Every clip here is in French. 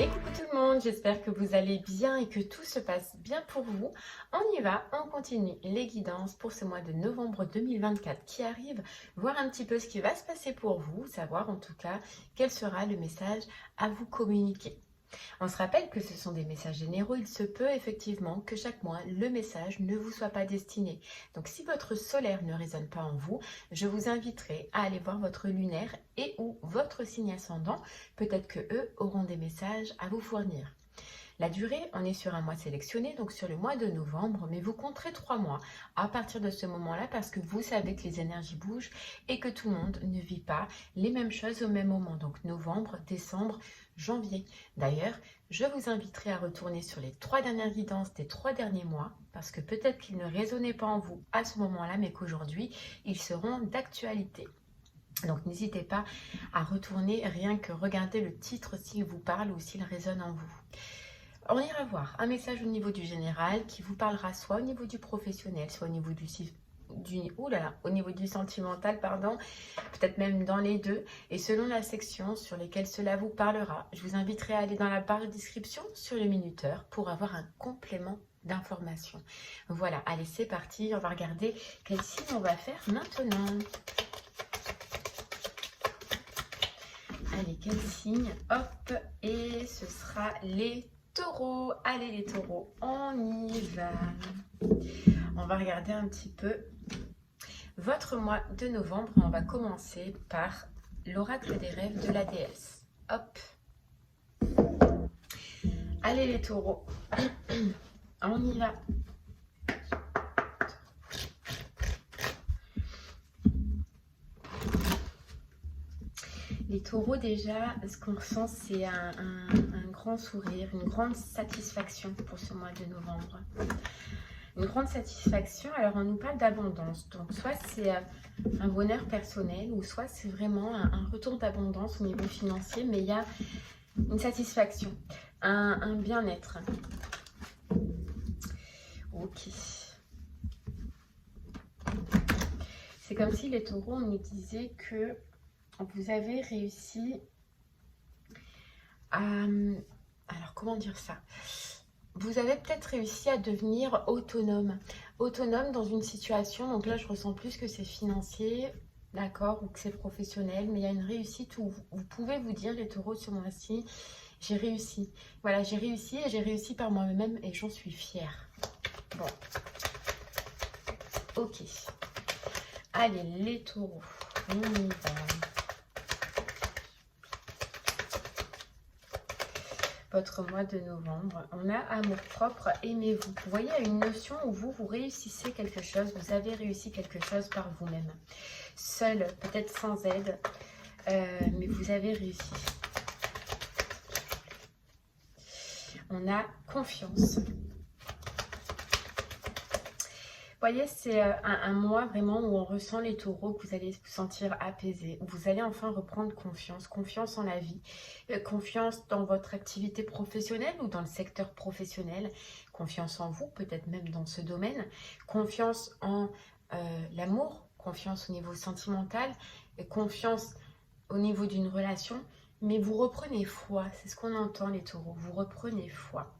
Et coucou tout le monde, j'espère que vous allez bien et que tout se passe bien pour vous. On y va, on continue les guidances pour ce mois de novembre 2024 qui arrive, voir un petit peu ce qui va se passer pour vous, savoir en tout cas quel sera le message à vous communiquer. On se rappelle que ce sont des messages généraux, il se peut effectivement que chaque mois, le message ne vous soit pas destiné. Donc si votre solaire ne résonne pas en vous, je vous inviterai à aller voir votre lunaire et ou votre signe ascendant. Peut-être que eux auront des messages à vous fournir. La durée, on est sur un mois sélectionné, donc sur le mois de novembre, mais vous compterez 3 mois à partir de ce moment-là parce que vous savez que les énergies bougent et que tout le monde ne vit pas les mêmes choses au même moment. Donc novembre, décembre, janvier. D'ailleurs, je vous inviterai à retourner sur les 3 dernières guidances des 3 derniers mois parce que peut-être qu'ils ne résonnaient pas en vous à ce moment-là, mais qu'aujourd'hui, ils seront d'actualité. Donc n'hésitez pas à retourner, rien que regarder le titre s'il vous parle ou s'il résonne en vous. On ira voir un message au niveau du général qui vous parlera soit au niveau du professionnel, soit au niveau au niveau du sentimental, pardon, peut-être même dans les deux. Et selon la section sur laquelle cela vous parlera, je vous inviterai à aller dans la barre de description sur le minuteur pour avoir un complément d'information. Voilà, allez, c'est parti. On va regarder quel signe on va faire maintenant. Allez, quel signe? Hop, et ce sera les taureaux. Allez les taureaux, on y va. On va regarder un petit peu votre mois de novembre. On va commencer par l'oracle des rêves de la déesse. Hop. Allez les taureaux, on y va. Les taureaux, déjà, ce qu'on ressent, c'est un grand sourire, une grande satisfaction pour ce mois de novembre. Une grande satisfaction. Alors, on nous parle d'abondance. Donc, soit c'est un bonheur personnel, ou soit c'est vraiment un retour d'abondance au niveau financier, mais il y a une satisfaction, un bien-être. Ok. C'est comme si les taureaux, on nous disait que vous avez réussi à... Alors, comment dire ça? Vous avez peut-être réussi à devenir autonome. Autonome dans une situation, donc là, je ressens plus que c'est financier, d'accord, ou que c'est professionnel, mais il y a une réussite où vous pouvez vous dire, les taureaux, ce mois-ci, j'ai réussi. Voilà, j'ai réussi et j'ai réussi par moi-même et j'en suis fière. Bon. Ok. Allez, les taureaux, on y va. Votre mois de novembre, on a amour-propre, aimez-vous. Vous voyez, il y a une notion où vous réussissez quelque chose, vous avez réussi quelque chose par vous-même. Seul, peut-être sans aide, mais vous avez réussi. On a confiance. Vous voyez, c'est un mois vraiment où on ressent les taureaux, que vous allez vous sentir apaisé, où vous allez enfin reprendre confiance, confiance en la vie, confiance dans votre activité professionnelle ou dans le secteur professionnel, confiance en vous, peut-être même dans ce domaine, confiance en l'amour, confiance au niveau sentimental, confiance au niveau d'une relation, mais vous reprenez foi, c'est ce qu'on entend les taureaux, vous reprenez foi.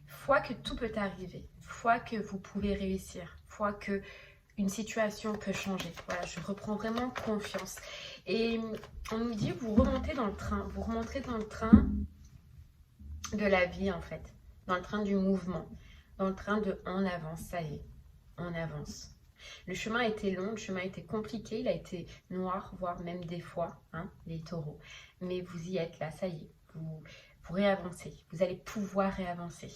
Foi que tout peut arriver, foi que vous pouvez réussir, foi que une situation peut changer. Voilà, je reprends vraiment confiance. Et on nous dit, vous remontez dans le train, vous remonterez dans le train de la vie en fait, dans le train du mouvement, dans le train de on avance, ça y est, on avance. Le chemin a été long, le chemin a été compliqué, il a été noir, voire même des fois, hein, les taureaux. Mais vous y êtes là, ça y est, vous réavancez, vous allez pouvoir réavancer.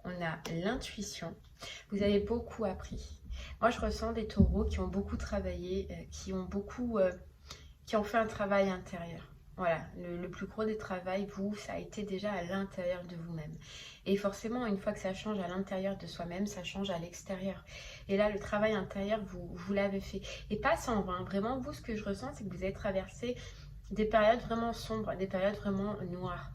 On a l'intuition. Vous avez beaucoup appris. Moi, je ressens des taureaux qui ont beaucoup travaillé, qui ont fait un travail intérieur. Voilà, le plus gros des travails, ça a été déjà à l'intérieur de vous-même. Et forcément, une fois que ça change à l'intérieur de soi-même, ça change à l'extérieur. Et là, le travail intérieur, vous l'avez fait. Et pas sans vain. Vraiment, vous, ce que je ressens, c'est que vous avez traversé des périodes vraiment sombres, des périodes vraiment noires.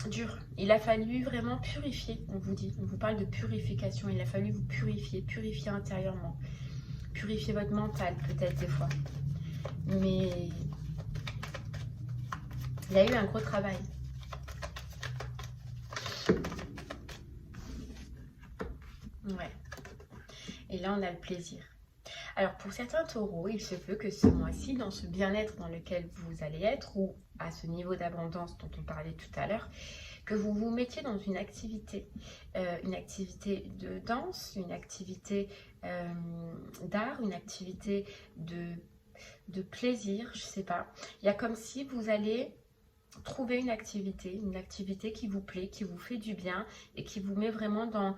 dur. Il a fallu vraiment purifier, on vous dit. On vous parle de purification. Il a fallu vous purifier, purifier intérieurement. Purifier votre mental, peut-être des fois. Mais il y a eu un gros travail. Ouais. Et là, on a le plaisir. Alors, pour certains taureaux, il se peut que ce mois-ci, dans ce bien-être dans lequel vous allez être, ou à ce niveau d'abondance dont on parlait tout à l'heure, que vous vous mettiez dans une activité de danse, une activité d'art, une activité de plaisir, je sais pas. Il y a comme si vous allez trouver une activité qui vous plaît, qui vous fait du bien et qui vous met vraiment dans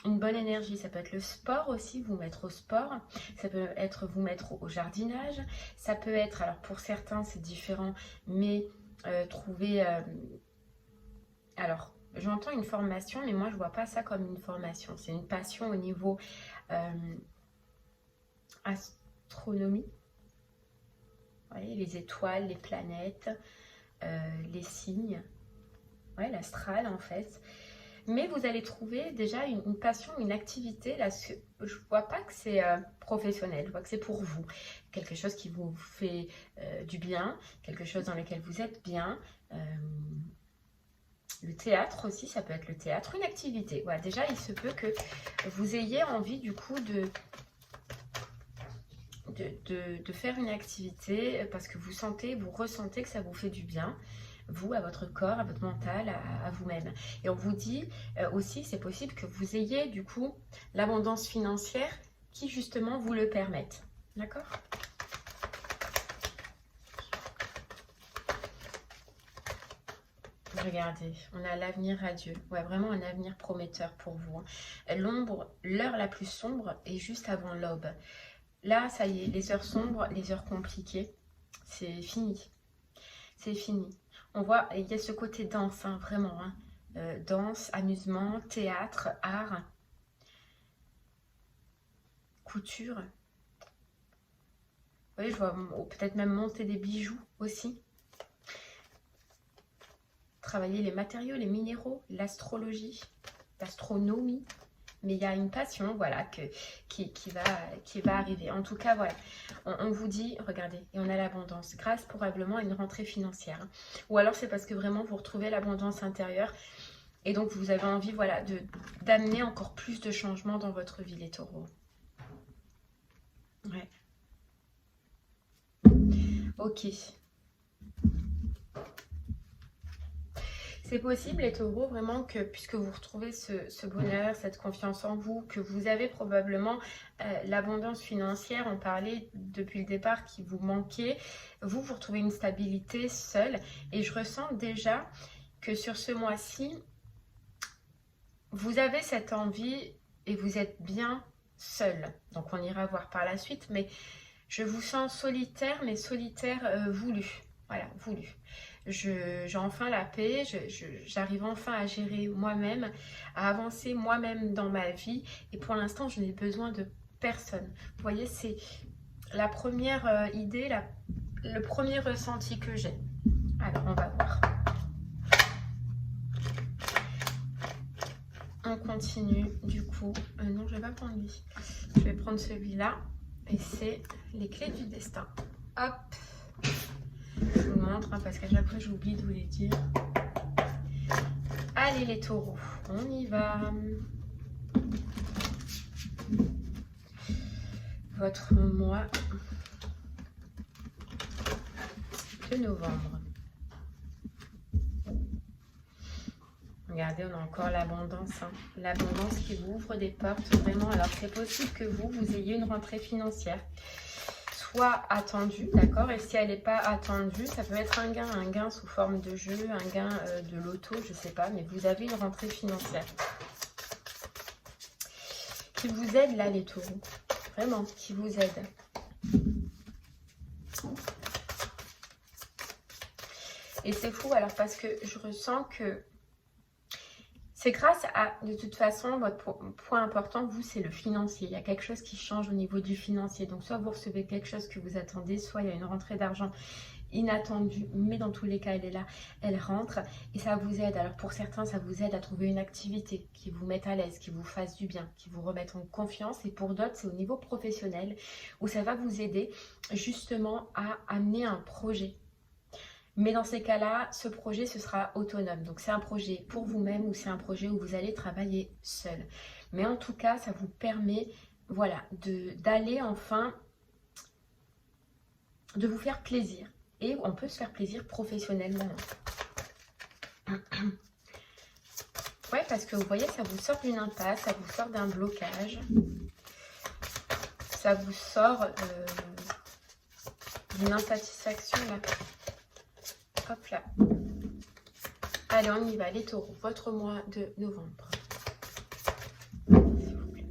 une bonne énergie. Ça peut être le sport aussi, vous mettre au sport, ça peut être vous mettre au jardinage, ça peut être, alors pour certains c'est différent, mais trouver, alors j'entends une formation, mais moi je vois pas ça comme une formation, c'est une passion au niveau astronomie, vous voyez, les étoiles, les planètes, les signes, ouais, l'astral en fait. Mais vous allez trouver déjà une passion, une activité. Là, je ne vois pas que c'est professionnel, je vois que c'est pour vous. Quelque chose qui vous fait du bien, quelque chose dans lequel vous êtes bien. Le théâtre aussi, ça peut être le théâtre, une activité. Voilà, déjà, il se peut que vous ayez envie du coup de faire une activité parce que vous ressentez que ça vous fait du bien. Vous, à votre corps, à votre mental, à vous-même. Et on vous dit aussi, c'est possible que vous ayez du coup l'abondance financière qui justement vous le permette. D'accord? Regardez, on a l'avenir radieux. Ouais, vraiment un avenir prometteur pour vous. Hein. L'heure la plus sombre est juste avant l'aube. Là, ça y est, les heures sombres, les heures compliquées, c'est fini. C'est fini. On voit, il y a ce côté danse, hein, vraiment. Hein. Danse, amusement, théâtre, art, couture. Vous voyez, je vois peut-être même monter des bijoux aussi. Travailler les matériaux, les minéraux, l'astrologie, l'astronomie. Mais il y a une passion, voilà, qui va arriver. En tout cas, voilà, on vous dit, regardez, et on a l'abondance, grâce probablement à une rentrée financière. Hein. Ou alors c'est parce que vraiment vous retrouvez l'abondance intérieure et donc vous avez envie, voilà, d'amener encore plus de changements dans votre vie, les taureaux. Ouais. Ok. C'est possible, les taureaux, vraiment, que puisque vous retrouvez ce bonheur, cette confiance en vous, que vous avez probablement l'abondance financière, on parlait depuis le départ qui vous manquait, vous retrouvez une stabilité seule. Et je ressens déjà que sur ce mois-ci, vous avez cette envie et vous êtes bien seul. Donc on ira voir par la suite, mais je vous sens solitaire, mais solitaire voulu. Voilà, voulu. J'ai enfin la paix, j'arrive enfin à gérer moi-même, à avancer moi-même dans ma vie. Et pour l'instant, je n'ai besoin de personne. Vous voyez, c'est la première idée, le premier ressenti que j'ai. Alors, on va voir. On continue, du coup. Non, je ne vais pas prendre lui. Je vais prendre celui-là. Et c'est les clés du destin. Hop! Je vous montre, hein, parce qu'à chaque fois j'oublie de vous les dire. Allez les taureaux, on y va. Votre mois de novembre. Regardez, on a encore l'abondance. Hein. L'abondance qui vous ouvre des portes, vraiment. Alors c'est possible que vous ayez une rentrée financière. Soit attendue, d'accord, et si elle n'est pas attendue, ça peut être un gain sous forme de jeu, un gain de loto, je sais pas, mais vous avez une rentrée financière qui vous aide là, les taureaux, vraiment, qui vous aide. Et c'est fou, alors, parce que je ressens que c'est grâce à, de toute façon, votre point important, vous, c'est le financier. Il y a quelque chose qui change au niveau du financier. Donc, soit vous recevez quelque chose que vous attendez, soit il y a une rentrée d'argent inattendue, mais dans tous les cas, elle est là, elle rentre et ça vous aide. Alors pour certains, ça vous aide à trouver une activité qui vous mette à l'aise, qui vous fasse du bien, qui vous remette en confiance. Et pour d'autres, c'est au niveau professionnel où ça va vous aider justement à amener un projet. Mais dans ces cas-là, ce projet, ce sera autonome. Donc c'est un projet pour vous-même ou c'est un projet où vous allez travailler seul. Mais en tout cas, ça vous permet, voilà, d'aller enfin, de vous faire plaisir. Et on peut se faire plaisir professionnellement. Ouais, parce que vous voyez, ça vous sort d'une impasse, ça vous sort d'un blocage. Ça vous sort d'une insatisfaction là. Hop là. Allez, on y va, les taureaux. Votre mois de novembre. S'il vous plaît.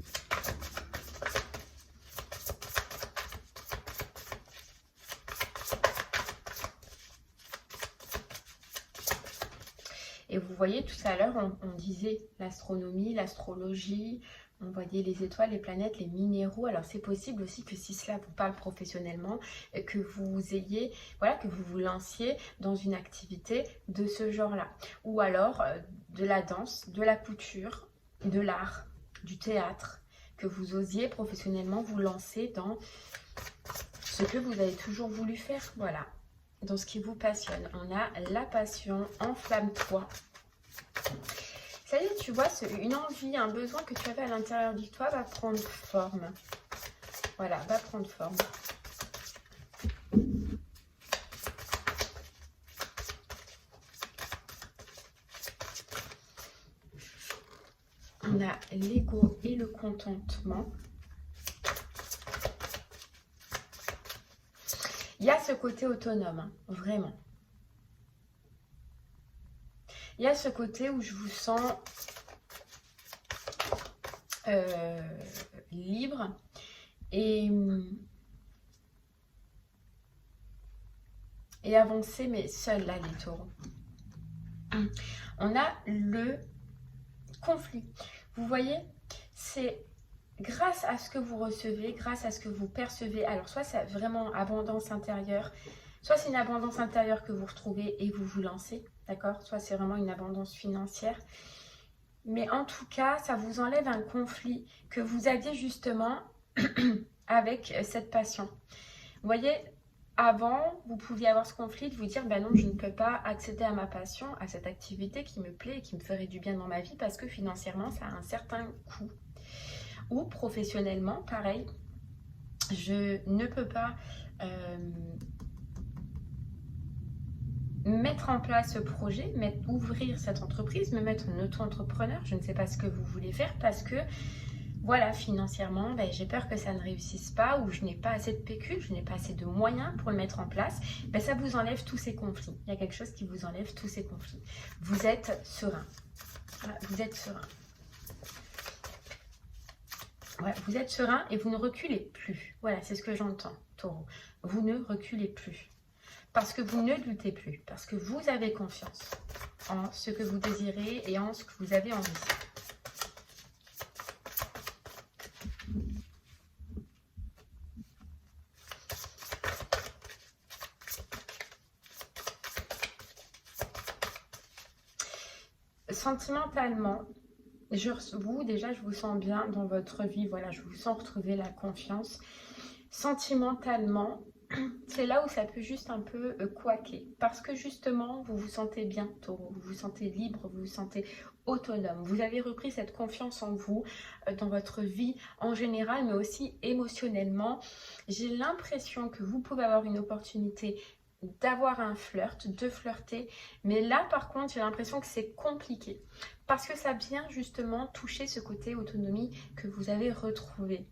Et vous voyez, tout à l'heure, on disait l'astronomie, l'astrologie, on voyait les étoiles, les planètes, les minéraux. Alors, c'est possible aussi que si cela vous parle professionnellement, que vous ayez, voilà, que vous vous lanciez dans une activité de ce genre-là. Ou alors, de la danse, de la couture, de l'art, du théâtre, que vous osiez professionnellement vous lancer dans ce que vous avez toujours voulu faire. Voilà, dans ce qui vous passionne. On a la passion, enflamme-toi. Ça y est, tu vois, une envie, un besoin que tu avais à l'intérieur de toi va prendre forme. Voilà, va prendre forme. On a l'ego et le contentement. Il y a ce côté autonome, hein, vraiment. Il y a ce côté où je vous sens libre et avancer, mais seul là, les taureaux. On a le conflit. Vous voyez, c'est grâce à ce que vous recevez, grâce à ce que vous percevez. Alors, soit c'est vraiment abondance intérieure, soit c'est une abondance intérieure que vous retrouvez et vous vous lancez, d'accord? Soit c'est vraiment une abondance financière. Mais en tout cas, ça vous enlève un conflit que vous aviez justement avec cette passion. Vous voyez, avant, vous pouviez avoir ce conflit de vous dire, ben non, je ne peux pas accéder à ma passion, à cette activité qui me plaît et qui me ferait du bien dans ma vie parce que financièrement, ça a un certain coût. Ou professionnellement, pareil, je ne peux pas mettre en place ce projet, ouvrir cette entreprise, me mettre en auto-entrepreneur. Je ne sais pas ce que vous voulez faire parce que, voilà, financièrement, ben, j'ai peur que ça ne réussisse pas ou je n'ai pas assez de pécule, je n'ai pas assez de moyens pour le mettre en place. Ben, ça vous enlève tous ces conflits. Il y a quelque chose qui vous enlève tous ces conflits. Vous êtes serein. Voilà, vous êtes serein. Ouais, vous êtes serein et vous ne reculez plus. Voilà, c'est ce que j'entends, taureau. Vous ne reculez plus. Parce que vous ne doutez plus. Parce que vous avez confiance en ce que vous désirez et en ce que vous avez envie. Sentimentalement, déjà, je vous sens bien dans votre vie. Voilà, je vous sens retrouver la confiance. Sentimentalement, c'est là où ça peut juste un peu couaquer. Parce que justement, vous vous sentez bien, taureau. Vous vous sentez libre, vous vous sentez autonome. Vous avez repris cette confiance en vous, dans votre vie en général, mais aussi émotionnellement. J'ai l'impression que vous pouvez avoir une opportunité d'avoir un flirt, de flirter. Mais là, par contre, j'ai l'impression que c'est compliqué. Parce que ça vient justement toucher ce côté autonomie que vous avez retrouvé.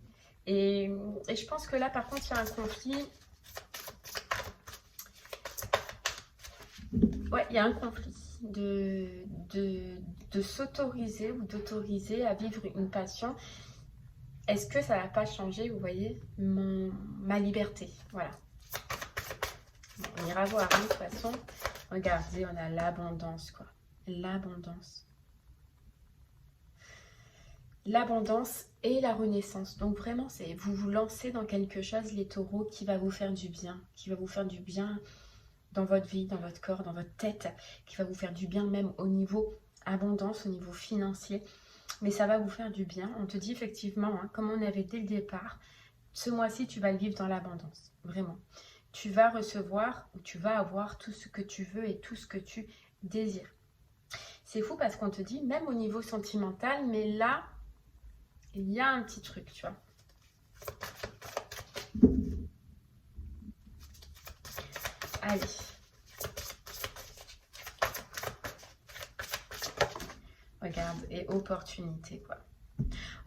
Et je pense que là, par contre, il y a un conflit. Ouais, il y a un conflit de s'autoriser ou d'autoriser à vivre une passion. Est-ce que ça ne va pas changer, vous voyez, ma liberté? Voilà. On ira voir, hein, de toute façon. Regardez, on a l'abondance, quoi. L'abondance. L'abondance et la renaissance. Donc vraiment, c'est vous vous lancez dans quelque chose, les taureaux, qui va vous faire du bien. Qui va vous faire du bien dans votre vie, dans votre corps, dans votre tête, qui va vous faire du bien même au niveau abondance, au niveau financier. Mais ça va vous faire du bien. On te dit effectivement, hein, comme on avait dès le départ, ce mois-ci, tu vas le vivre dans l'abondance. Vraiment. Tu vas recevoir ou tu vas avoir tout ce que tu veux et tout ce que tu désires. C'est fou parce qu'on te dit, même au niveau sentimental, mais là, il y a un petit truc, tu vois. Allez. Regarde, et opportunité, quoi.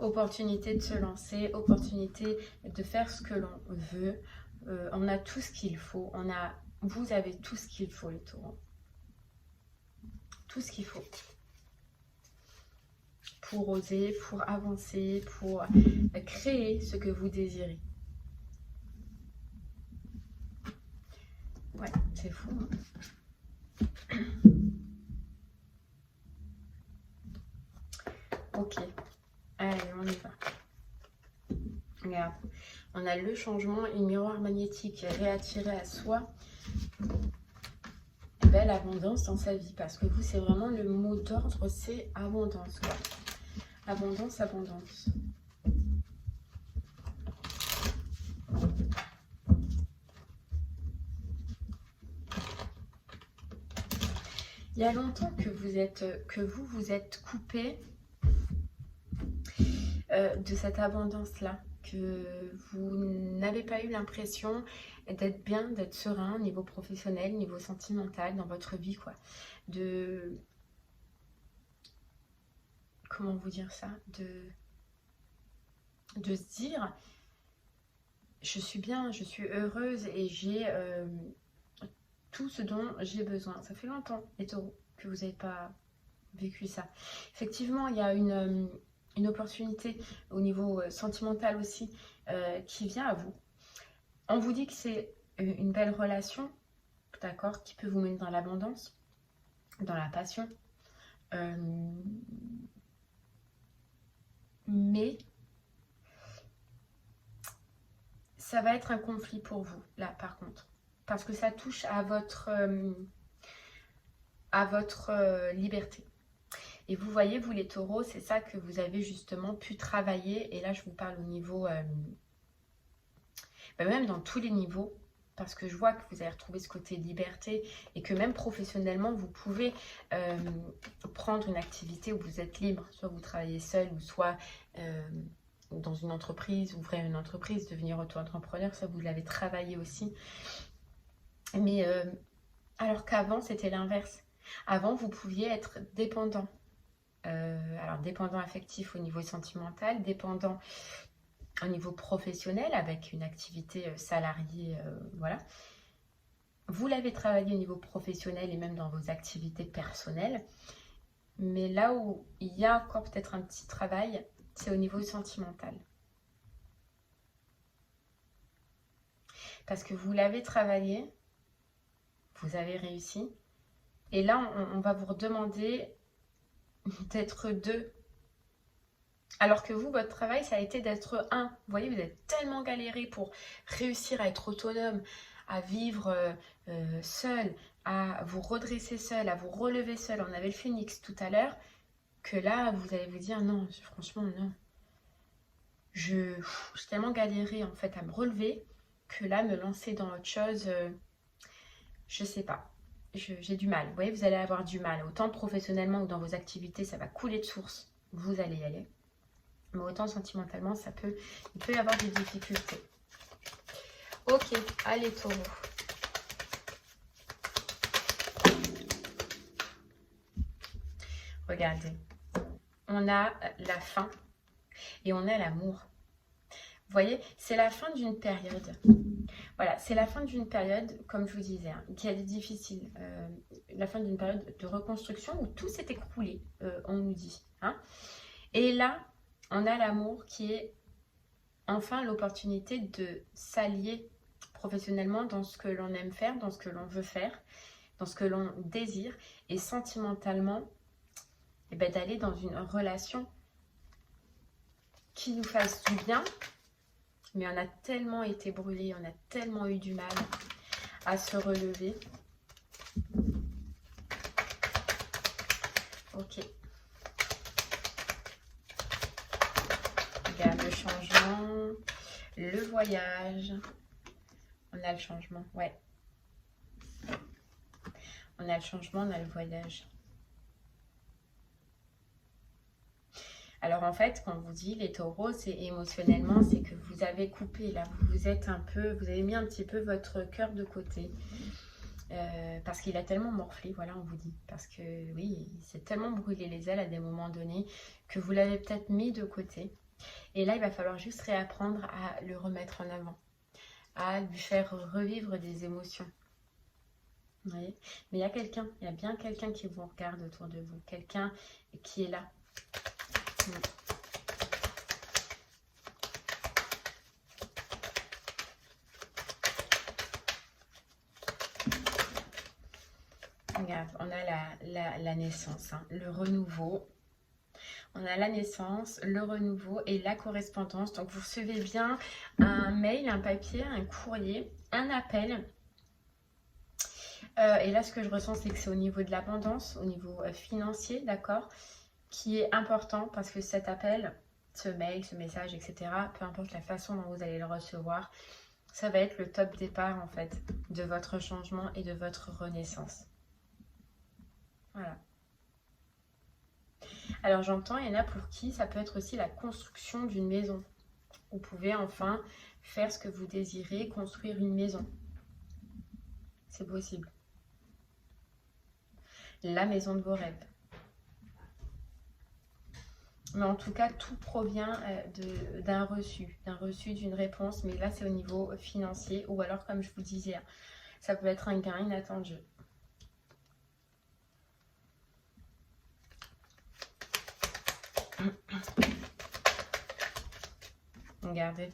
Opportunité de se lancer, opportunité de faire ce que l'on veut. On a tout ce qu'il faut. Vous avez tout ce qu'il faut, les taureaux. Tout ce qu'il faut. Pour oser, pour avancer, pour créer ce que vous désirez. Ouais, c'est fou. Hein. Ok. Allez, on y va. Regarde. On a le changement et le miroir magnétique réattiré à soi. Belle abondance dans sa vie. Parce que vous, c'est vraiment le mot d'ordre, c'est abondance. Quoi. Abondance, abondance. Il y a longtemps que vous êtes coupé de cette abondance-là, que vous n'avez pas eu l'impression d'être bien, d'être serein au niveau professionnel, niveau sentimental, dans votre vie, quoi. Comment vous dire ça? De se dire, je suis bien, je suis heureuse et j'ai tout ce dont j'ai besoin. Ça fait longtemps, les taureaux, que vous n'avez pas vécu ça. Effectivement, il y a une opportunité au niveau sentimental aussi qui vient à vous. On vous dit que c'est une belle relation, d'accord, qui peut vous mener dans l'abondance, dans la passion. Mais ça va être un conflit pour vous, là, par contre. Parce que ça touche à votre liberté. Et vous voyez, vous les taureaux, c'est ça que vous avez justement pu travailler. Et là, je vous parle au niveau, même dans tous les niveaux, parce que je vois que vous avez retrouvé ce côté liberté et que même professionnellement, vous pouvez prendre une activité où vous êtes libre. Soit vous travaillez seul ou soit dans une entreprise, ouvrir une entreprise, devenir auto-entrepreneur. Ça, vous l'avez travaillé aussi. Mais alors qu'avant, c'était l'inverse. Avant, vous pouviez être dépendant. Alors, dépendant affectif au niveau sentimental, dépendant au niveau professionnel avec une activité salariée, voilà. Vous l'avez travaillé au niveau professionnel et même dans vos activités personnelles. Mais là où il y a encore peut-être un petit travail, c'est au niveau sentimental. Parce que vous l'avez travaillé, vous avez réussi. Et là, on va vous redemander d'être deux. Alors que vous, votre travail, ça a été d'être un. Vous voyez, vous êtes tellement galéré pour réussir à être autonome, à vivre seul, à vous redresser seul, à vous relever seul. On avait le phénix tout à l'heure, que là, vous allez vous dire, non, franchement, non. J'ai tellement galéré, en fait, à me relever, que là, me lancer dans autre chose, je sais pas. J'ai du mal. Vous voyez, vous allez avoir du mal. Autant professionnellement ou dans vos activités, ça va couler de source. Vous allez y aller. Mais autant sentimentalement, il peut y avoir des difficultés. Ok, allez taureau. Regardez, on a la fin et on a l'amour. Vous voyez, c'est la fin d'une période. Voilà, c'est la fin d'une période, comme je vous disais, hein, qui est difficile. La fin d'une période de reconstruction où tout s'est écroulé, on nous dit. Hein. Et là, on a l'amour qui est enfin l'opportunité de s'allier professionnellement dans ce que l'on aime faire, dans ce que l'on veut faire, dans ce que l'on désire. Et sentimentalement, d'aller dans une relation qui nous fasse du bien. Mais on a tellement été brûlé, on a tellement eu du mal à se relever. le voyage. On a le changement, ouais. On a le changement, on a le voyage. Alors en fait, quand on vous dit les taureaux, c'est émotionnellement, c'est que vous avez coupé là, vous êtes un peu, vous avez mis un petit peu votre cœur de côté. Parce qu'il a tellement morflé, voilà, on vous dit. Parce que oui, il s'est tellement brûlé les ailes à des moments donnés que vous l'avez peut-être mis de côté. Et là, il va falloir juste réapprendre à le remettre en avant, à lui faire revivre des émotions. Vous voyez? Mais il y a quelqu'un, il y a bien quelqu'un qui vous regarde autour de vous, quelqu'un qui est là. Regarde, on a la naissance, hein, le renouveau. On a la naissance, le renouveau et la correspondance. Donc, vous recevez bien un mail, un papier, un courrier, un appel. Et là, ce que je ressens, c'est que c'est au niveau de l'abondance, au niveau financier, d'accord, qui est important parce que cet appel, ce mail, ce message, etc., peu importe la façon dont vous allez le recevoir, ça va être le top départ, en fait, de votre changement et de votre renaissance. Voilà. Alors j'entends, il y en a pour qui ça peut être aussi la construction d'une maison. Vous pouvez enfin faire ce que vous désirez, construire une maison. C'est possible. La maison de vos rêves. Mais en tout cas, tout provient d'un reçu, d'une réponse. Mais là, c'est au niveau financier ou alors, comme je vous disais, ça peut être un gain inattendu. Regardez,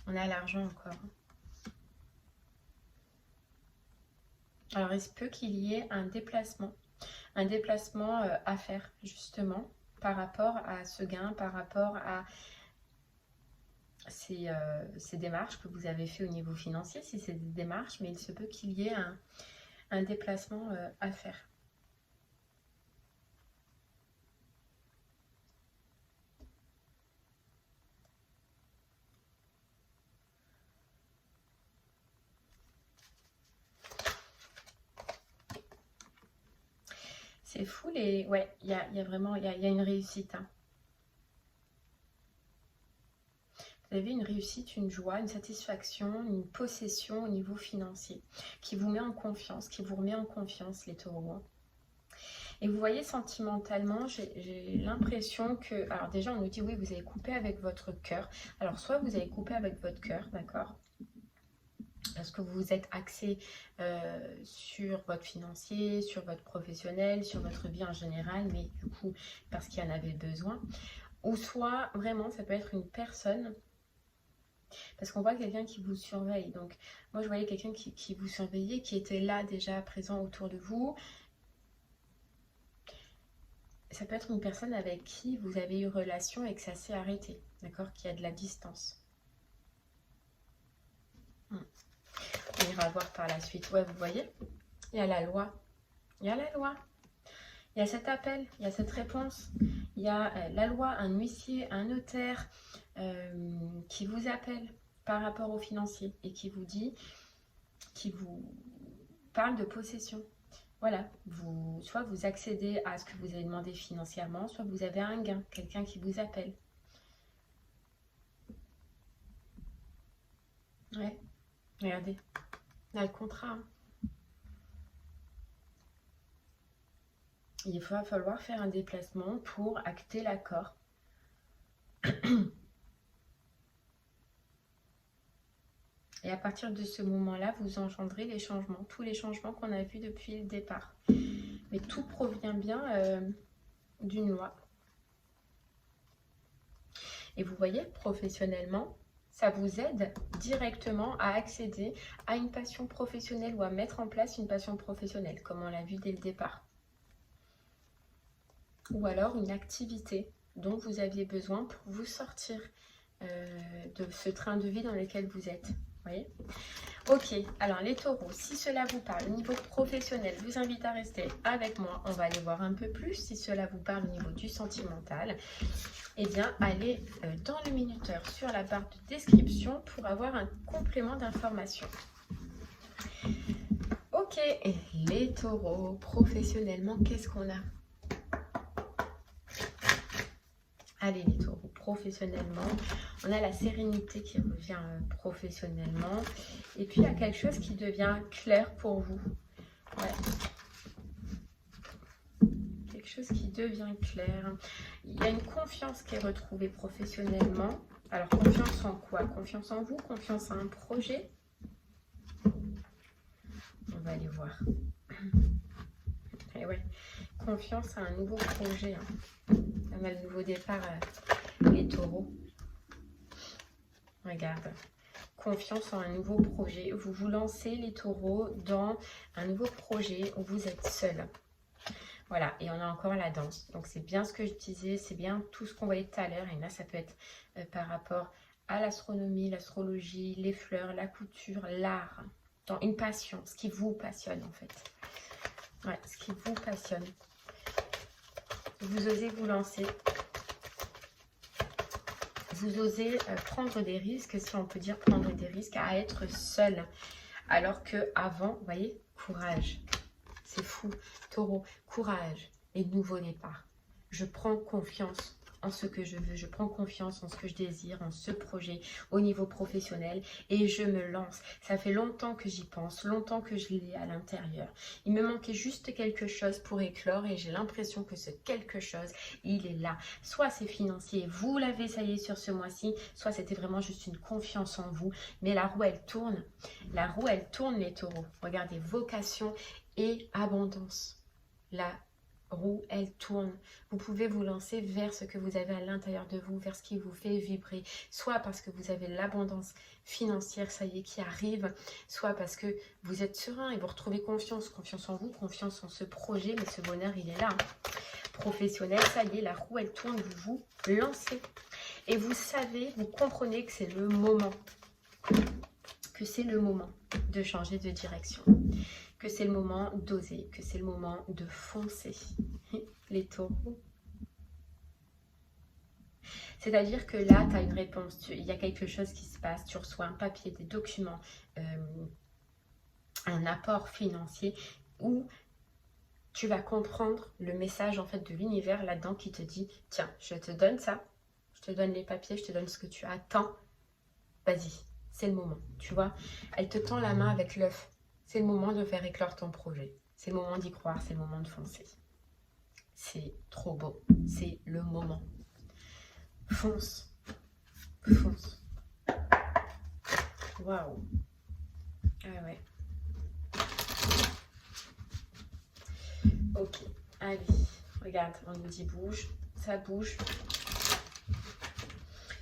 on a l'argent encore. Alors, il se peut qu'il y ait un déplacement à faire justement par rapport à ce gain, par rapport à ces démarches que vous avez fait au niveau financier, si c'est des démarches, mais il se peut qu'il y ait un déplacement à faire. C'est fou, ouais, il y a vraiment il y a une réussite. Hein. Vous avez une réussite, une joie, une satisfaction, une possession au niveau financier qui vous met en confiance, qui vous remet en confiance, les taureaux. Et vous voyez, sentimentalement, j'ai l'impression que... Alors déjà, on nous dit, oui, vous avez coupé avec votre cœur. Alors, soit vous avez coupé avec votre cœur, d'accord ? Parce que vous vous êtes axé sur votre financier, sur votre professionnel, sur votre vie en général, mais du coup, parce qu'il y en avait besoin. Ou soit, vraiment, ça peut être une personne, parce qu'on voit quelqu'un qui vous surveille. Donc, moi, je voyais quelqu'un qui vous surveillait, qui était là déjà présent autour de vous. Ça peut être une personne avec qui vous avez eu relation et que ça s'est arrêté, d'accord ? Qui a de la distance. On ira voir par la suite. Ouais, vous voyez, il y a la loi. Il y a la loi. Il y a cet appel, il y a cette réponse. Il y a la loi, un huissier, un notaire qui vous appelle par rapport au financier et qui vous dit, qui vous parle de possession. Voilà, soit vous accédez à ce que vous avez demandé financièrement, soit vous avez un gain, quelqu'un qui vous appelle. Ouais, regardez, là le contrat. Hein. Il va falloir faire un déplacement pour acter l'accord. Et à partir de ce moment-là, vous engendrez les changements, tous les changements qu'on a vus depuis le départ. Mais tout provient bien d'une loi. Et vous voyez, professionnellement, ça vous aide directement à accéder à une passion professionnelle ou à mettre en place une passion professionnelle, comme on l'a vu dès le départ. Ou alors une activité dont vous aviez besoin pour vous sortir de ce train de vie dans lequel vous êtes. voyez? Ok, alors les taureaux, si cela vous parle au niveau professionnel, je vous invite à rester avec moi. On va aller voir un peu plus. Si cela vous parle au niveau du sentimental, eh bien, allez dans le minuteur sur la barre de description pour avoir un complément d'information. Ok, et les taureaux, professionnellement, qu'est-ce qu'on a? Allez les taureaux, professionnellement, on a la sérénité qui revient professionnellement. Et puis, il y a quelque chose qui devient clair pour vous. Ouais. Quelque chose qui devient clair. Il y a une confiance qui est retrouvée professionnellement. Alors, confiance en quoi? Confiance en vous? Confiance en un projet? On va aller voir. Et ouais, confiance à un nouveau projet. On a le nouveau départ, les taureaux. Regarde. Confiance en un nouveau projet. Vous vous lancez, les taureaux, dans un nouveau projet où vous êtes seul. Voilà, et on a encore la danse. Donc, c'est bien ce que je disais, c'est bien tout ce qu'on voyait tout à l'heure. Et là, ça peut être par rapport à l'astronomie, l'astrologie, les fleurs, la couture, l'art. Dans une passion, ce qui vous passionne en fait. Ouais, ce qui vous passionne. Vous osez vous lancer. Vous osez prendre des risques, si on peut dire prendre des risques, à être seul. Alors que avant, vous voyez, courage. C'est fou. Taureau, courage et nouveau départ. Je prends confiance en ce que je veux. Je prends confiance en ce que je désire, en ce projet au niveau professionnel et je me lance. Ça fait longtemps que j'y pense, longtemps que je l'ai à l'intérieur. Il me manquait juste quelque chose pour éclore et j'ai l'impression que ce quelque chose, il est là. Soit c'est financier, vous l'avez, ça y est, sur ce mois-ci, soit c'était vraiment juste une confiance en vous. Mais la roue, elle tourne. La roue, elle tourne, les taureaux. Regardez, vocation et abondance. La roue, elle tourne. Vous pouvez vous lancer vers ce que vous avez à l'intérieur de vous, vers ce qui vous fait vibrer, soit parce que vous avez l'abondance financière, ça y est, qui arrive, soit parce que vous êtes serein et vous retrouvez confiance en vous, confiance en ce projet, mais ce bonheur, il est là. Professionnel, ça y est, la roue, elle tourne, vous vous lancez. Et vous savez, vous comprenez que c'est le moment, de changer de direction. Que c'est le moment d'oser, que c'est le moment de foncer. Les taureaux. C'est-à-dire que là, tu as une réponse, il y a quelque chose qui se passe, tu reçois un papier, des documents, un apport financier où tu vas comprendre le message en fait de l'univers là-dedans qui te dit, tiens, je te donne ça, je te donne les papiers, je te donne ce que tu attends, vas-y, c'est le moment, tu vois. Elle te tend la main avec l'œuf. C'est le moment de faire éclore ton projet. C'est le moment d'y croire, c'est le moment de foncer. C'est trop beau. C'est le moment. Fonce. Fonce. Waouh. Ah ouais. Ok. Allez. Regarde, on nous dit bouge. Ça bouge.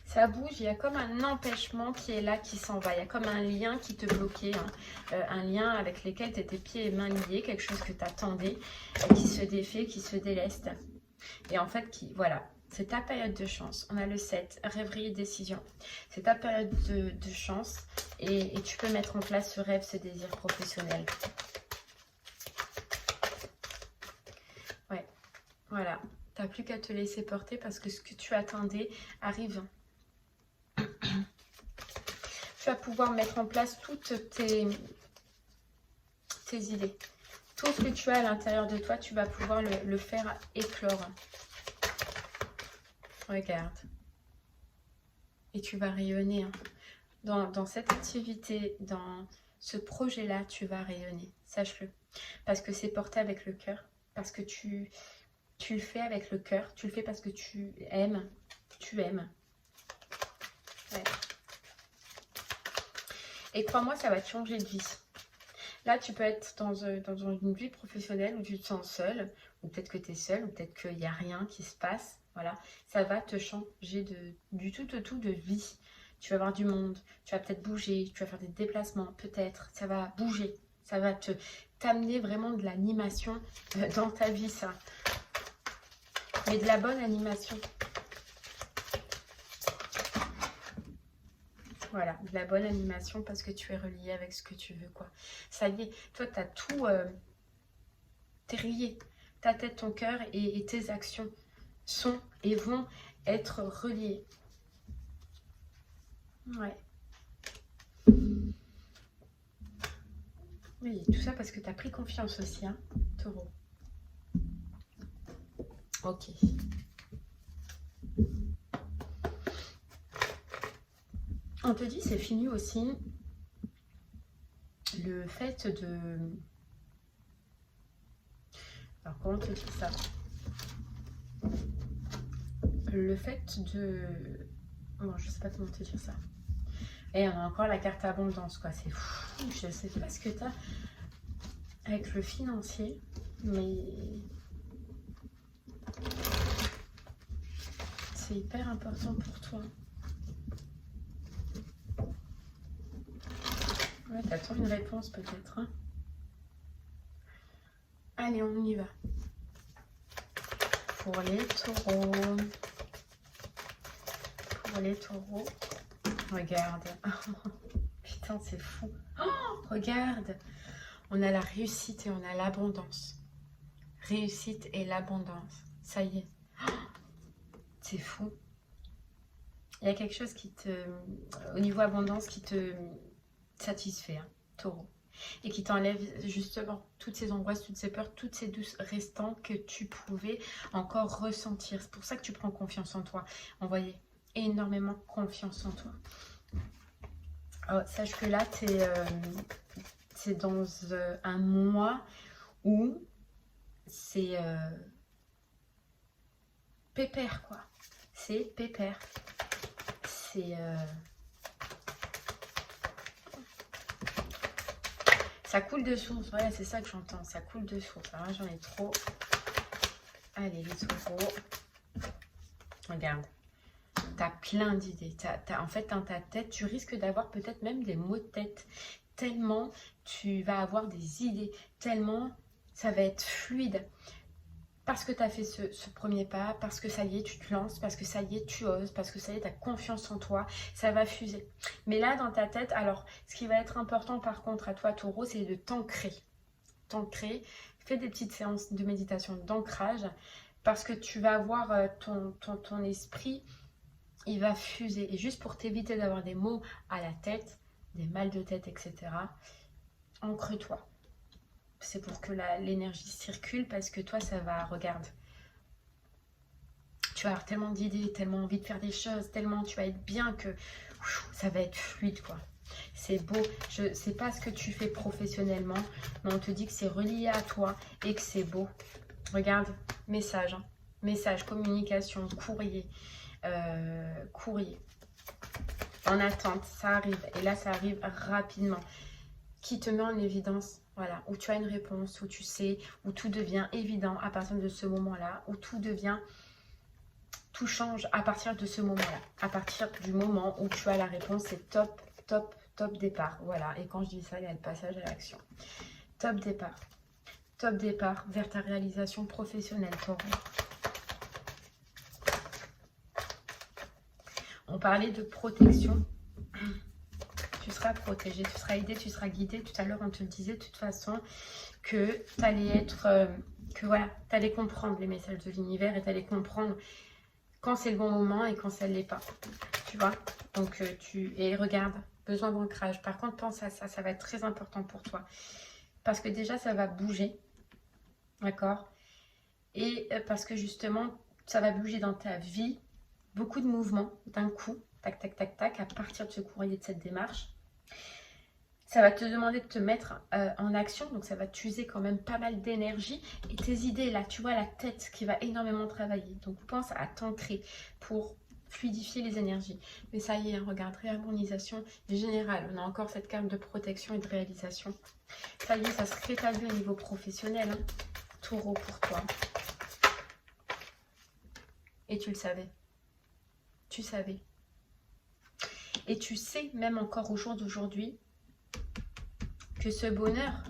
Ça bouge, il y a comme un empêchement qui est là, qui s'en va. Il y a comme un lien qui te bloquait, un lien avec lequel tu étais pieds et mains liés, quelque chose que tu attendais, qui se défait, qui se déleste. Et en fait, voilà, c'est ta période de chance. On a le 7, rêverie et décision. C'est ta période de chance et tu peux mettre en place ce rêve, ce désir professionnel. Ouais, voilà. Tu n'as plus qu'à te laisser porter parce que ce que tu attendais arrive. Tu vas pouvoir mettre en place toutes tes idées. Tout ce que tu as à l'intérieur de toi, tu vas pouvoir le faire éclore. Regarde. Et tu vas rayonner. Dans cette activité, dans ce projet-là, tu vas rayonner. Sache-le. Parce que c'est porté avec le cœur. Parce que tu le fais avec le cœur. Tu le fais parce que tu aimes. Tu aimes. Ouais. Et crois-moi, ça va te changer de vie. Là, tu peux être dans une vie professionnelle où tu te sens seul, ou peut-être que tu es seul, ou peut-être qu'il n'y a rien qui se passe. Voilà, ça va te changer du tout de vie. Tu vas avoir du monde, tu vas peut-être bouger, tu vas faire des déplacements, peut-être. Ça va bouger, ça va t'amener vraiment de l'animation dans ta vie, ça. Mais de la bonne animation. Voilà, de la bonne animation parce que tu es relié avec ce que tu veux, quoi. Ça y est, toi, tu as tout... t'es relié. Ta tête, ton cœur et tes actions sont et vont être reliés. Ouais. Oui, tout ça parce que tu as pris confiance aussi, hein, Taureau. Ok. On te dit, c'est fini aussi, le fait de... Alors, comment te dire ça? Le fait de... Bon, je sais pas comment te dire ça. Et on a encore la carte abondance, quoi. C'est fou. Je sais pas ce que tu as avec le financier, mais... c'est hyper important pour toi. Ouais, t'attends une réponse peut-être. Hein. Allez, on y va. Pour les taureaux. Pour les taureaux. Regarde. Putain, c'est fou. Oh, regarde. On a la réussite et on a l'abondance. Réussite et l'abondance. Ça y est. Oh, c'est fou. Il y a quelque chose qui te... Au niveau abondance, qui te satisfait, hein, taureau. Et qui t'enlève justement toutes ces angoisses, toutes ces peurs, toutes ces doutes restantes que tu pouvais encore ressentir. C'est pour ça que tu prends confiance en toi. Envoyez énormément confiance en toi. Alors, sache que là, c'est dans un mois où c'est pépère, quoi. C'est pépère. C'est... ça coule de source, voilà, c'est ça que j'entends. Ça coule de source. Alors, j'en ai trop. Allez, les taureaux. Regarde. Tu as plein d'idées. En fait, dans ta tête, tu risques d'avoir peut-être même des maux de tête. Tellement tu vas avoir des idées. Tellement ça va être fluide. Parce que tu as fait ce premier pas, parce que ça y est, tu te lances, parce que ça y est, tu oses, parce que ça y est, tu as confiance en toi, ça va fuser. Mais là, dans ta tête, alors, ce qui va être important par contre à toi, taureau, c'est de t'ancrer. T'ancrer, fais des petites séances de méditation, d'ancrage, parce que tu vas avoir ton esprit, il va fuser. Et juste pour t'éviter d'avoir des maux à la tête, des mal de tête, etc., ancre-toi. C'est pour que l'énergie circule parce que toi, ça va, regarde. Tu vas avoir tellement d'idées, tellement envie de faire des choses, tellement tu vas être bien que ça va être fluide, quoi. C'est beau. Je ne sais pas ce que tu fais professionnellement, mais on te dit que c'est relié à toi et que c'est beau. Regarde, message, hein. Message, communication, courrier. Courrier. En attente, ça arrive. Et là, ça arrive rapidement. Qui te met en évidence, voilà, où tu as une réponse, où tu sais, où tout devient évident à partir de ce moment-là, où tout change à partir de ce moment-là. À partir du moment où tu as la réponse, c'est top, top, top départ. Voilà, et quand je dis ça, il y a le passage à l'action. Top départ. Top départ vers ta réalisation professionnelle, taureau. On parlait de protection. Tu seras protégé, tu seras aidé, tu seras guidé. Tout à l'heure, on te le disait de toute façon que tu allais être... que voilà, tu allais comprendre les messages de l'univers et tu allais comprendre quand c'est le bon moment et quand ça ne l'est pas. Tu vois? Donc, et regarde, besoin d'ancrage. Par contre, pense à ça, ça va être très important pour toi. Parce que déjà, ça va bouger. D'accord? Et parce que justement, ça va bouger dans ta vie. Beaucoup de mouvements d'un coup. Tac, tac, tac, tac, à partir de ce courrier, de cette démarche. Ça va te demander de te mettre en action, donc ça va t'user quand même pas mal d'énergie. Et tes idées, là, tu vois la tête qui va énormément travailler. Donc pense à t'ancrer pour fluidifier les énergies. Mais ça y est, regarde, réharmonisation générale. On a encore cette carte de protection et de réalisation. Ça y est, ça se rétablit au niveau professionnel. Hein. Taureau pour toi. Et tu le savais. Tu savais. Et tu sais, même encore au jour d'aujourd'hui, que ce bonheur,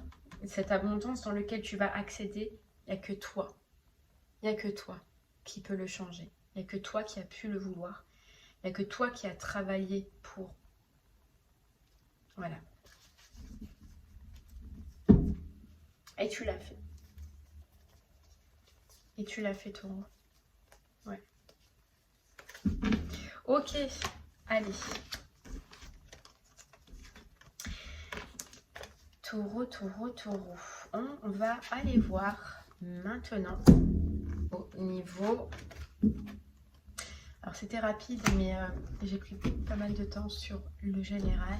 cette abondance dans lequel tu vas accéder, il n'y a que toi. Il n'y a que toi qui peux le changer. Il n'y a que toi qui as pu le vouloir. Il n'y a que toi qui as travaillé pour Voilà. Et tu l'as fait. Et tu l'as fait, taureau. Ouais. Ok, allez. Taureau, taureau, taureau. On va aller voir maintenant au niveau... Alors c'était rapide, mais j'ai pris pas mal de temps sur le général.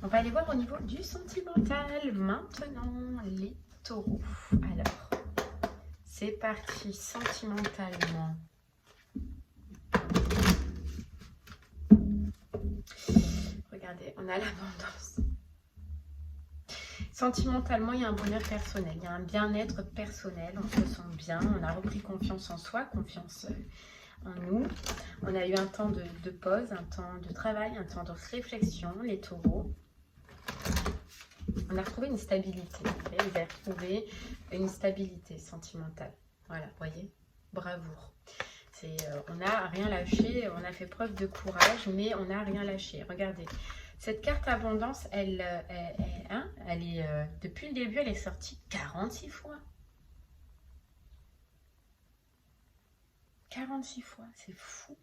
On va aller voir au niveau du sentimental maintenant, les taureaux. Alors, c'est parti, sentimentalement. Regardez, on a l'abondance. Sentimentalement, il y a un bonheur personnel, il y a un bien-être personnel, on se sent bien, on a repris confiance en soi, confiance en nous. On a eu un temps de pause, un temps de travail, un temps de réflexion, les taureaux. On a retrouvé une stabilité, vous avez retrouvé une stabilité sentimentale. Voilà, vous voyez, bravoure. On n'a rien lâché, on a fait preuve de courage, mais on n'a rien lâché. Regardez, cette carte abondance, elle est, depuis le début, elle est sortie 46 fois. 46 fois, c'est fou.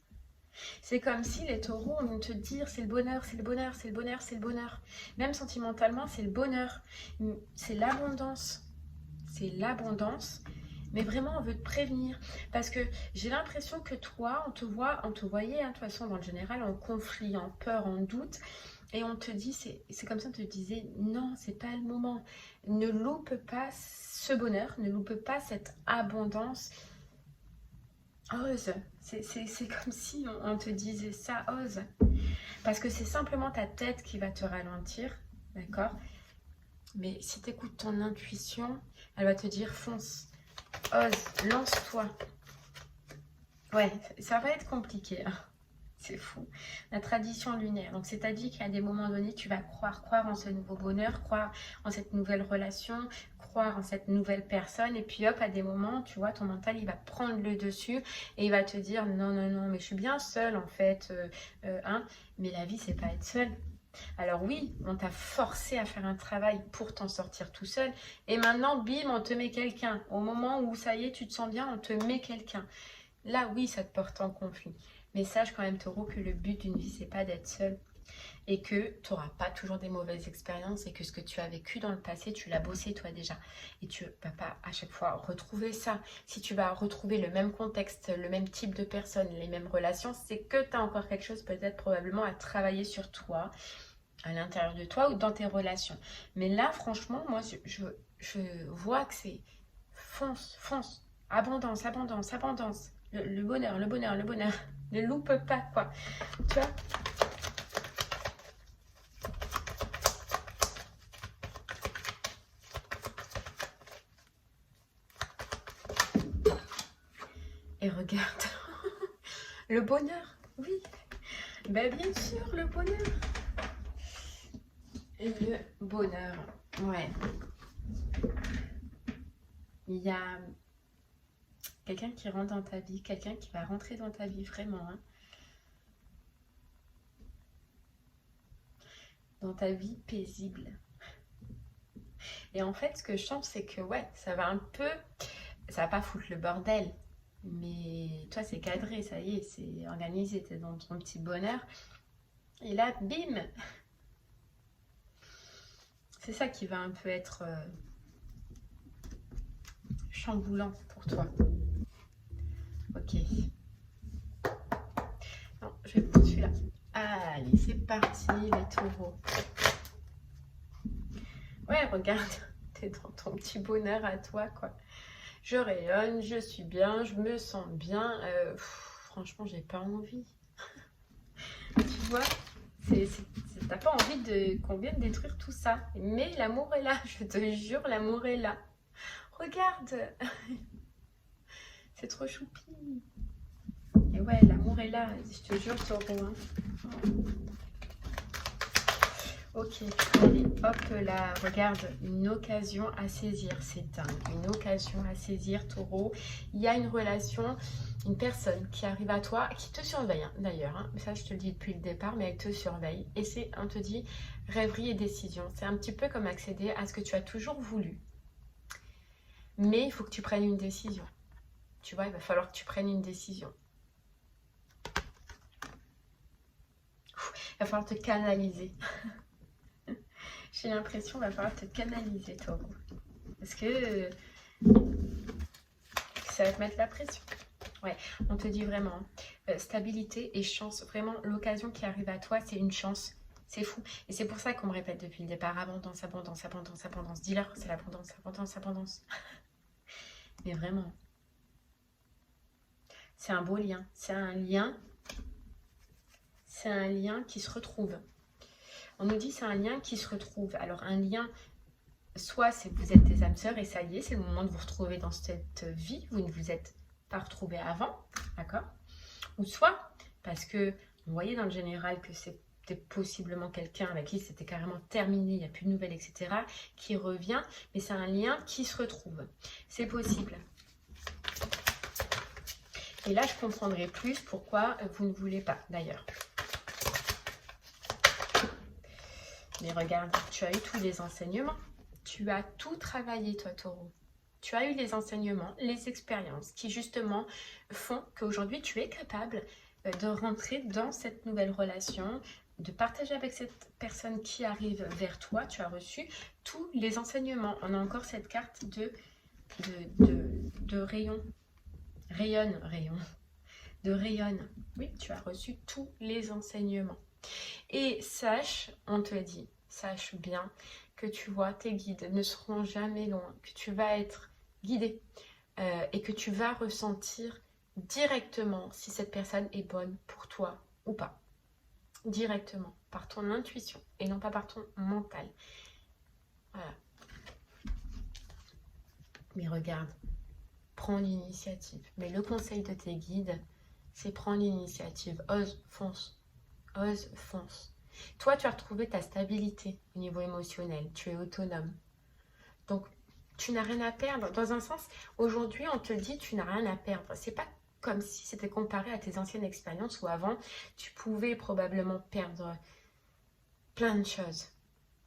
C'est comme si les taureaux, on te dire c'est le bonheur, c'est le bonheur, c'est le bonheur, c'est le bonheur. Même sentimentalement, c'est le bonheur. C'est l'abondance. C'est l'abondance. Mais vraiment, on veut te prévenir. Parce que j'ai l'impression que toi, on te voyait, hein, de toute façon, dans le général, en conflit, en peur, en doute. Et on te dit, c'est comme ça, on te disait, non, c'est pas le moment. Ne loupe pas ce bonheur, ne loupe pas cette abondance. Ose. C'est comme si on te disait ça, ose. Parce que c'est simplement ta tête qui va te ralentir, d'accord? Mais si tu écoutes ton intuition, elle va te dire fonce, ose, lance-toi. Ouais, ça va être compliqué, hein. C'est fou. La tradition lunaire. Donc, c'est-à-dire qu'à des moments donnés, tu vas croire en ce nouveau bonheur, croire en cette nouvelle relation, croire en cette nouvelle personne. Et puis, hop, à des moments, tu vois, ton mental, il va prendre le dessus et il va te dire non, non, non, mais je suis bien seule, en fait. Hein. Mais la vie, c'est pas être seule. Alors oui, on t'a forcé à faire un travail pour t'en sortir tout seul. Et maintenant, bim, on te met quelqu'un. Au moment où, ça y est, tu te sens bien, on te met quelqu'un. Là, oui, ça te porte en conflit. Mais sache quand même, taureau, que le but d'une vie, c'est pas d'être seul. Et que tu n'auras pas toujours des mauvaises expériences. Et que ce que tu as vécu dans le passé, tu l'as bossé toi déjà. Et tu ne vas pas à chaque fois retrouver ça. Si tu vas retrouver le même contexte, le même type de personnes, les mêmes relations, c'est que tu as encore quelque chose peut-être probablement à travailler sur toi, à l'intérieur de toi ou dans tes relations. Mais là, franchement, moi, je vois que c'est fonce, fonce. Abondance, abondance, abondance. Le bonheur, le bonheur, le bonheur. Ne loupe pas, quoi. Tu vois? Et regarde. Le bonheur, oui. Ben, bien sûr, le bonheur. Le bonheur, ouais. Il y a quelqu'un qui rentre dans ta vie, quelqu'un qui va rentrer dans ta vie vraiment, hein. Dans ta vie paisible. Et en fait, ce que je sens, c'est que ouais, ça va pas foutre le bordel, mais toi, c'est cadré, ça y est, c'est organisé, t'es dans ton petit bonheur. Et là, bim, c'est ça qui va un peu être chamboulant pour toi. Ok. Non, je vais prendre celui-là. Allez, c'est parti, les taureaux. Ouais, regarde, t'es dans ton petit bonheur à toi, quoi. Je rayonne, je suis bien, je me sens bien. Franchement, j'ai pas envie. Tu vois, t'as pas envie qu'on vienne détruire tout ça. Mais l'amour est là, je te jure, l'amour est là. Regarde. C'est trop choupi. Et ouais, l'amour est là, je te jure, taureau. Hein. Ok, allez, hop là, regarde, une occasion à saisir, c'est dingue, une occasion à saisir, Taureau. Il y a une relation, une personne qui arrive à toi, qui te surveille d'ailleurs, hein. Ça je te le dis depuis le départ, mais elle te surveille. Et c'est, on te dit, rêverie et décision. C'est un petit peu comme accéder à ce que tu as toujours voulu. Mais il faut que tu prennes une décision. Tu vois, il va falloir que tu prennes une décision. Il va falloir te canaliser. J'ai l'impression qu'il va falloir te canaliser, Taureau. Parce que ça va te mettre la pression. Ouais, on te dit vraiment stabilité et chance. Vraiment, l'occasion qui arrive à toi, c'est une chance. C'est fou. Et c'est pour ça qu'on me répète depuis le départ, abondance, abondance, abondance, abondance. Dis-leur, c'est l'abondance, abondance, abondance. Mais vraiment, c'est un beau lien. C'est un lien qui se retrouve. On nous dit c'est un lien qui se retrouve. Alors un lien, soit c'est que vous êtes des âmes sœurs et ça y est, c'est le moment de vous retrouver dans cette vie. Vous ne vous êtes pas retrouvés avant, d'accord? Ou soit parce que vous voyez dans le général que c'était possiblement quelqu'un avec qui c'était carrément terminé, il n'y a plus de nouvelles, etc. qui revient, mais c'est un lien qui se retrouve. C'est possible. Et là, je comprendrai plus pourquoi vous ne voulez pas, d'ailleurs. Mais regarde, tu as eu tous les enseignements. Tu as tout travaillé, toi, Taureau. Tu as eu les enseignements, les expériences qui, justement, font qu'aujourd'hui, tu es capable de rentrer dans cette nouvelle relation, de partager avec cette personne qui arrive vers toi. Tu as reçu tous les enseignements. On a encore cette carte de rayon. Rayonne. De rayonne. Oui, tu as reçu tous les enseignements. Et sache, on te dit, sache bien que tu vois, tes guides ne seront jamais loin, que tu vas être guidé et que tu vas ressentir directement si cette personne est bonne pour toi ou pas. Directement, par ton intuition et non pas par ton mental. Voilà. Mais regarde, prends l'initiative. Mais le conseil de tes guides, c'est prendre l'initiative. Ose, fonce. Ose, fonce. Toi, tu as retrouvé ta stabilité au niveau émotionnel. Tu es autonome. Donc, tu n'as rien à perdre. Dans un sens, aujourd'hui, on te dit tu n'as rien à perdre. C'est pas comme si c'était comparé à tes anciennes expériences où avant, tu pouvais probablement perdre plein de choses.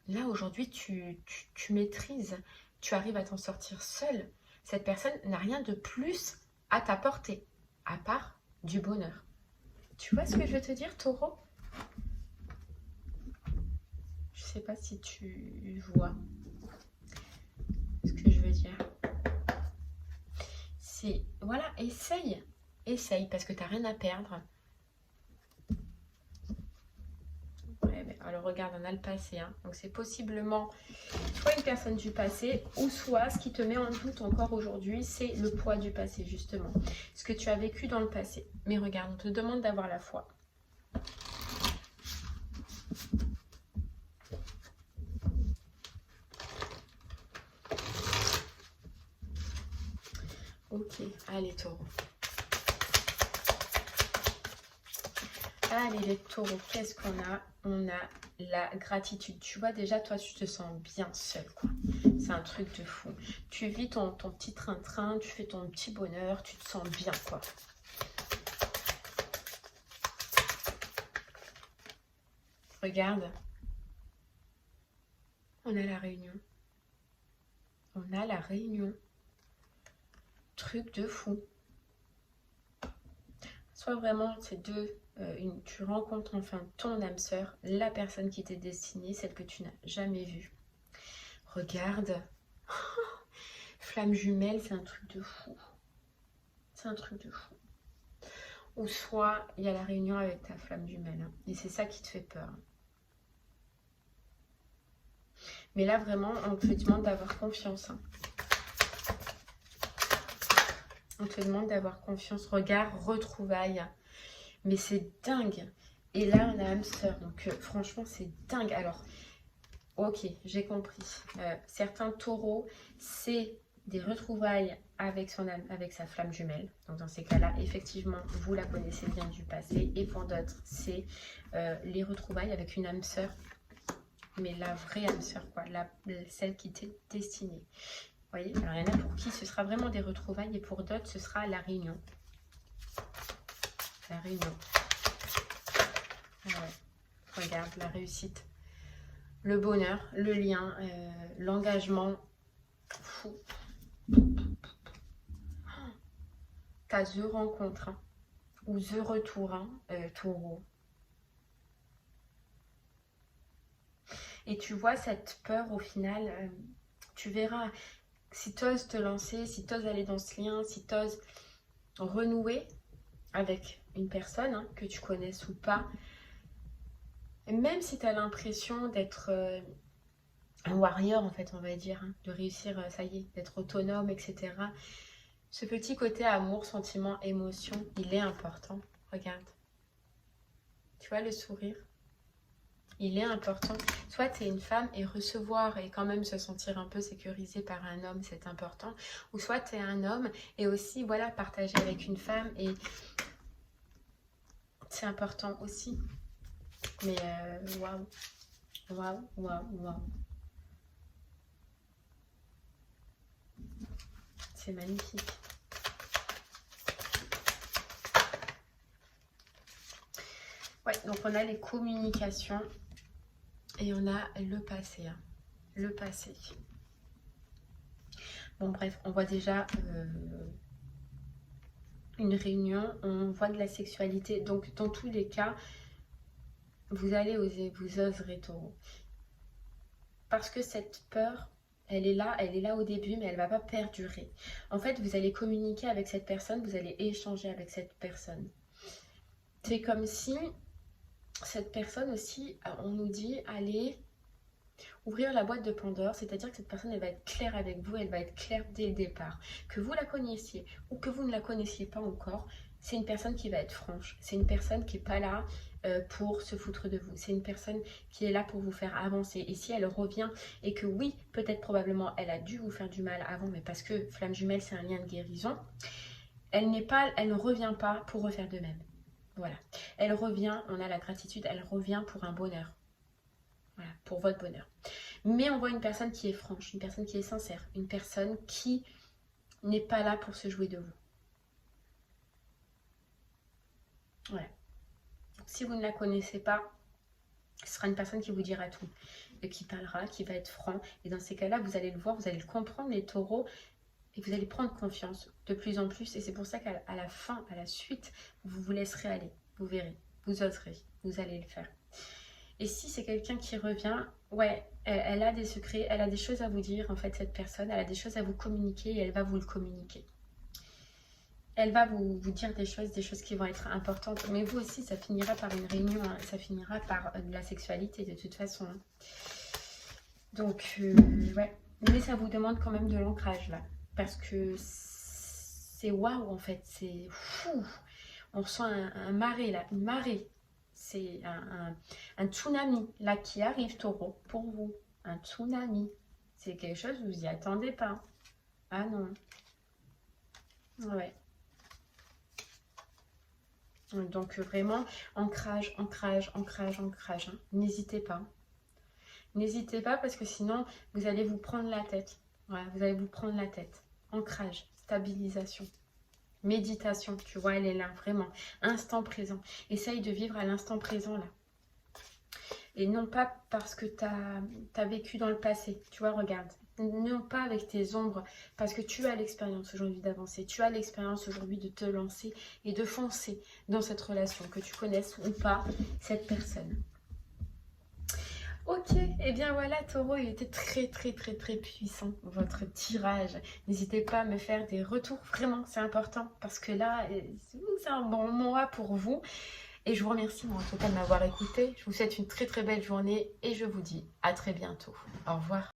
Là, aujourd'hui, tu maîtrises. Tu arrives à t'en sortir seul. Cette personne n'a rien de plus à t'apporter, à part du bonheur. Tu vois ce que je veux te dire, Taureau? Je sais pas si tu vois ce que je veux dire. C'est, voilà, essaye, parce que tu n'as rien à perdre. Ouais, mais alors regarde, on a le passé, hein. Donc c'est possiblement soit une personne du passé, ou soit ce qui te met en doute encore aujourd'hui, c'est le poids du passé, justement. Ce que tu as vécu dans le passé. Mais regarde, on te demande d'avoir la foi. Ok, allez Taureau. Allez les taureaux, qu'est-ce qu'on a? On a la gratitude. Tu vois déjà, toi, tu te sens bien seul, quoi. C'est un truc de fou. Tu vis ton petit train-train, tu fais ton petit bonheur, tu te sens bien, quoi. Regarde. On a la réunion. On a la réunion. Truc de fou. Soit vraiment ces deux, tu rencontres enfin ton âme sœur, la personne qui t'est destinée, celle que tu n'as jamais vue. Regarde. Flamme jumelle, c'est un truc de fou. C'est un truc de fou. Ou soit il y a la réunion avec ta flamme jumelle. Hein, et c'est ça qui te fait peur. Mais là, vraiment, on te demande d'avoir confiance. Hein. On te demande d'avoir confiance. Regarde, retrouvailles. Mais c'est dingue. Et là, on a âme sœur. Donc, franchement, c'est dingue. Alors, ok, j'ai compris. Certains taureaux, c'est des retrouvailles avec son âme, avec sa flamme jumelle. Donc, dans ces cas-là, effectivement, vous la connaissez bien du passé. Et pour d'autres, c'est les retrouvailles avec une âme sœur mais la vraie âme sœur, quoi, celle qui t'est destinée. Vous voyez, alors il y en a pour qui ce sera vraiment des retrouvailles et pour d'autres ce sera la réunion. La réunion. Ah ouais. Regarde, la réussite. Le bonheur, le lien, l'engagement. Fou. T'as The rencontre, hein, ou The retour, hein, taureau. Et tu vois cette peur au final, tu verras, si tu oses te lancer, si tu oses aller dans ce lien, si tu oses renouer avec une personne, hein, que tu connaisses ou pas, et même si tu as l'impression d'être un warrior en fait, on va dire, hein, de réussir, ça y est, d'être autonome, etc. Ce petit côté amour, sentiment, émotion, il est important. Regarde. Tu vois le sourire? Il est important. Soit tu es une femme et recevoir et quand même se sentir un peu sécurisé par un homme, c'est important. Ou soit tu es un homme et aussi, voilà, partager avec une femme et c'est important aussi. Mais waouh, waouh, waouh, waouh. C'est magnifique. Ouais, donc on a les communications et on a le passé. Hein. Le passé. Bon bref, on voit déjà une réunion, on voit de la sexualité. Donc dans tous les cas, vous allez oser, vous oserez, taureau. Parce que cette peur, elle est là au début, mais elle ne va pas perdurer. En fait, vous allez communiquer avec cette personne, vous allez échanger avec cette personne. C'est comme si cette personne aussi, on nous dit, allez ouvrir la boîte de Pandore, c'est-à-dire que cette personne, elle va être claire avec vous, elle va être claire dès le départ. Que vous la connaissiez ou que vous ne la connaissiez pas encore, c'est une personne qui va être franche. C'est une personne qui n'est pas là pour se foutre de vous. C'est une personne qui est là pour vous faire avancer. Et si elle revient et que oui, peut-être probablement, elle a dû vous faire du mal avant, mais parce que flamme jumelle, c'est un lien de guérison, elle ne revient pas pour refaire de même. Voilà. Elle revient, on a la gratitude, elle revient pour un bonheur. Voilà, pour votre bonheur. Mais on voit une personne qui est franche, une personne qui est sincère, une personne qui n'est pas là pour se jouer de vous. Voilà. Si vous ne la connaissez pas, ce sera une personne qui vous dira tout, et qui parlera, qui va être franc. Et dans ces cas-là, vous allez le voir, vous allez le comprendre, les taureaux, et vous allez prendre confiance de plus en plus. Et c'est pour ça qu'à la fin, à la suite, vous vous laisserez aller. Vous verrez, vous oserez, vous allez le faire. Et si c'est quelqu'un qui revient, ouais, elle a des secrets, elle a des choses à vous dire, en fait, cette personne, elle a des choses à vous communiquer et elle va vous le communiquer. Elle va vous dire des choses qui vont être importantes. Mais vous aussi, ça finira par une réunion, hein, ça finira par de la sexualité de toute façon. Hein. Donc, ouais. Mais ça vous demande quand même de l'ancrage, là. Parce que c'est waouh, en fait. C'est fou. On ressent un marée, là. Une marée. C'est un tsunami, là, qui arrive, taureau, pour vous. Un tsunami. C'est quelque chose, vous n'y attendez pas. Ah non. Ouais. Donc, vraiment, ancrage, ancrage, ancrage, ancrage. Hein. N'hésitez pas. N'hésitez pas parce que sinon, vous allez vous prendre la tête. Voilà, vous allez vous prendre la tête. Ancrage, stabilisation. Méditation, tu vois, elle est là, vraiment. Instant présent. Essaye de vivre à l'instant présent, là. Et non pas parce que tu as vécu dans le passé. Tu vois, regarde. Non pas avec tes ombres. Parce que tu as l'expérience aujourd'hui d'avancer. Tu as l'expérience aujourd'hui de te lancer et de foncer dans cette relation. Que tu connaisses ou pas cette personne. Ok, et bien voilà, taureau, il était très puissant, votre tirage. N'hésitez pas à me faire des retours, vraiment, c'est important. Parce que là, c'est un bon mois pour vous. Et je vous remercie, moi, en tout cas, de m'avoir écouté. Je vous souhaite une très belle journée et je vous dis à très bientôt. Au revoir.